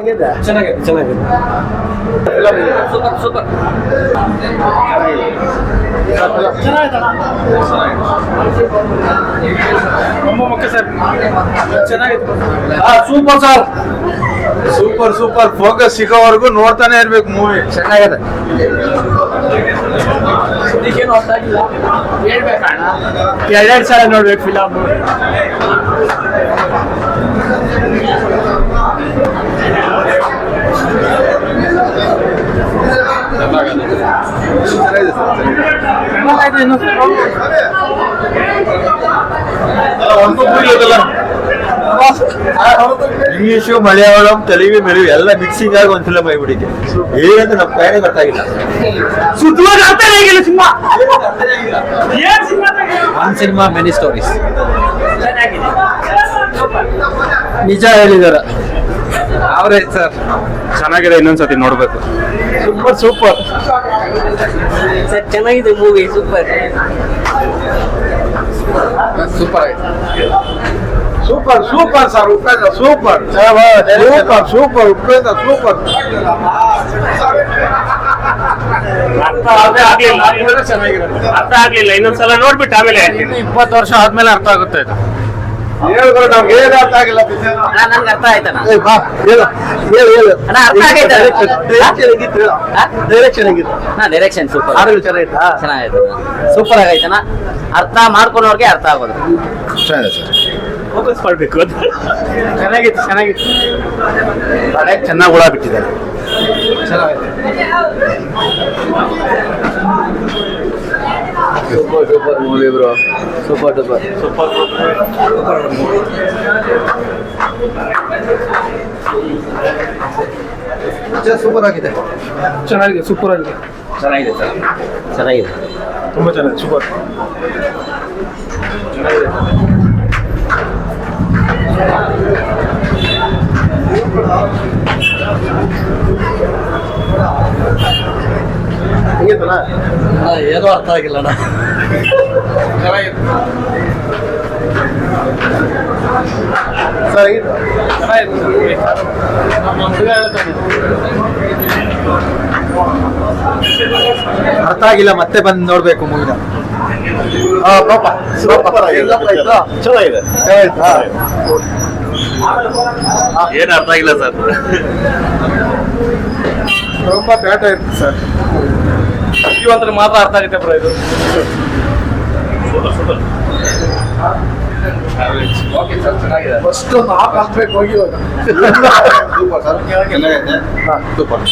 ಚೆನ್ನಾಗಿದೆ super super super sir super super focus ಸಿಗೋವರೆಗೂ ನೋಡ್ತಾನೆ ಇರ್ಬೇಕು ಮೂವಿ. ಚೆನ್ನಾಗಿದೆ. ಎರಡೆರಡು ಸಲ ನೋಡ್ಬೇಕು ಫಿಲಮ್. ಇಂಗ್ಲಿಷು ಮಲಯಾಳಂ ತೆಲುಗು ಮೆಲುಗು ಎಲ್ಲ ಮಿಕ್ಸಿಂಗ್ ಆಗಿ ಒಂದು ಫಿಲಮ್ ಆಗಿಬಿಟ್ಟಿದೆ. ಏನಂತ ನಮ್ಮ ಕೈನೇ ಗೊತ್ತಾಗಿಲ್ಲ. One cinema many stories. ನಿಜ ಹೇಳಿದಾರೆ. ಅವರೇಜ್ ಸರ್, ಚೆನ್ನಾಗಿದೆ, ಇನ್ನೊಂದ್ಸತಿ ನೋಡ್ಬೇಕು. ಸೂಪರ್ ಸೂಪರ್ ಸರ್ ಚೆನ್ನಾಗಿದೆ ಮೂವಿ. ಸೂಪರ್ ಸೂಪರ್ ಆಗಿದೆ. Super super sir, Upendra super super super Upendra super. ಅರ್ಥ ಆಗ್ಲಿಲ್ಲ. ಇನ್ನೊಂದ್ಸಲ ನೋಡ್ಬಿಟ್ಟು ಆಮೇಲೆ 20 ವರ್ಷ ಆದ್ಮೇಲೆ ಅರ್ಥ ಆಗುತ್ತೆ. ಹೇಳ್ಬೋದು, ನಮ್ಗೆ ಏನು ಅರ್ಥ ಆಗಿಲ್ಲ. ನನ್ಗೆ ಅರ್ಥ ಆಯ್ತಣ್ಣ. ಡೈರೆಕ್ಷನ್ ಸೂಪರ್ ಚೆನ್ನಾಗೈತೆ. ಸೂಪರ್ ಆಗೈತಣ್ಣ. ಅರ್ಥ ಮಾಡ್ಕೊಂಡವ್ರಿಗೆ ಅರ್ಥ ಆಗೋದು. ಫೋಕಸ್ ಮಾಡ್ಬೇಕು. ಚೆನ್ನಾಗಿತ್ತು ಚೆನ್ನಾಗಿತ್ತು. ಚೆನ್ನಾಗಿ ಹುಳ ಬಿಟ್ಟಿದ್ದಾರೆ. Super super movie bro. Super super super super ಆಗಿದೆ. ಚೆನ್ನಾಗಿದೆ. ಸೂಪರ್ ಆಗಿದೆ. ಚೆನ್ನಾಗಿದೆ ಸರ್, ಚೆನ್ನಾಗಿದೆ. ತುಂಬಾ ಚೆನ್ನಾಗಿದೆ. ಸೂಪರ್ ಏನೋ ಅರ್ಥ ಆಗಿಲ್ಲ ಅಣ್ಣ. ಅರ್ಥ ಆಗಿಲ್ಲ, ಮತ್ತೆ ಬಂದು ನೋಡ್ಬೇಕು ಮೂವಿನ. ಚೆನ್ನಾಗಿದೆ. ಏನು ಅರ್ಥ ಆಗಿಲ್ಲ ಸರ್. ತುಂಬಾ ಬ್ಯಾಟ ಇರುತ್ತೆ ಸರ್. ಇವಂದ್ರೆ ಮಾತ್ರ ಅರ್ಥ ಆಗುತ್ತೆ ಬ್ರೋ. ಇದು ಫಸ್ಟ್ ಒಂದು ಹಾಕ್ಬೇಕು ಹೋಗಿ. ಸೂಪರ್ ಸರ್, ಚೆನ್ನಾಗೈತೆ. ಸೂಪರ್.